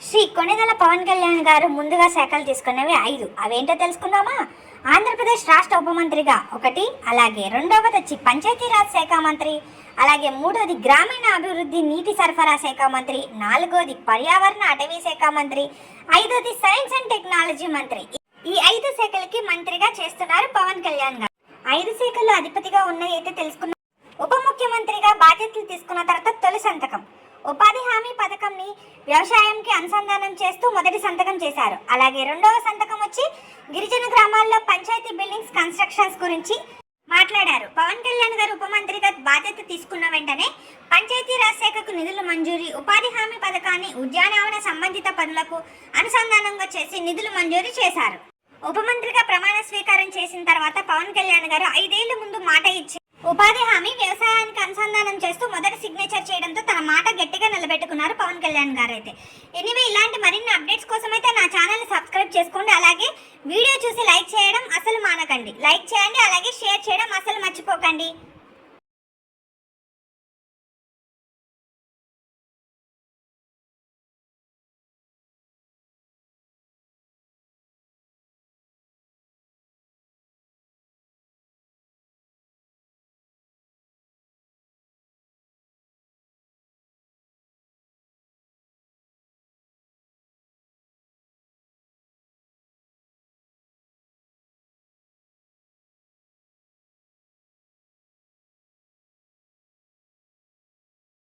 శ్రీ కొణిదెల పవన్ కళ్యాణ్ గారు ముందుగా శాఖలు తీసుకున్నవి 5. అవేంటో తెలుసుకుందామా? ఆంధ్రప్రదేశ్ రాష్ట్ర ఉప మంత్రిగా 1, అలాగే రెండవది వచ్చి పంచాయతీరాజ్ శాఖ మంత్రి, అలాగే మూడోది గ్రామీణ అభివృద్ధి నీటి సరఫరా శాఖ మంత్రి, నాలుగోది పర్యావరణ అటవీ శాఖ మంత్రి, ఐదోది సైన్స్ అండ్ టెక్నాలజీ మంత్రి. ఈ 5 శాఖలకి మంత్రిగా చేస్తున్నారు పవన్ కళ్యాణ్ గారు. 5 శాఖల్లో అధిపతిగా ఉన్నాయైతే తెలుసుకున్నాం. ఉప ముఖ్యమంత్రిగా బాధ్యతలు తీసుకున్న తర్వాత తొలి సంతకం ఉపాధి హామీ పథకంని వ్యవసాయంకి అనుసంధానం చేస్తూ మొదటి సంతకం చేశారు. అలాగే రెండవ సంతకం వచ్చి గిరిజన గ్రామాల్లో పంచాయతీ బిల్డింగ్స్ కన్స్ట్రక్షన్స్ గురించి మాట్లాడారు. పవన్ కళ్యాణ్ గారు ఉప మంత్రిగా బాధ్యత తీసుకున్న వెంటనే పంచాయతీరాజ్ శాఖకు నిధులు మంజూరీ, ఉపాధి హామీ పథకాన్ని ఉద్యానవన సంబంధిత పనులకు అనుసంధానంగా చేసి నిధులు మంజూరు చేశారు. ఉప మంత్రిగా ప్రమాణ స్వీకారం చేసిన తర్వాత పవన్ కళ్యాణ్ గారు 5 ఏళ్ల ముందు మాట ఇచ్చి ఉపాధి హామీ వ్యవసాయానికి అనుసంధానం చేస్తూ మొదటి సిగ్నేచర్ చేయడంతో తన మాట గట్టిగా నిలబెట్టుకున్నారు పవన్ కళ్యాణ్ గారు. అయితే ఎనీవే, ఇలాంటి మరిన్ని అప్డేట్స్ కోసం అయితే నా ఛానల్ని సబ్స్క్రైబ్ చేసుకోండి. అలాగే వీడియో చూసి లైక్ చేయడం అసలు మానకండి. లైక్ చేయండి, అలాగే షేర్ చేయడం అసలు మర్చిపోకండి.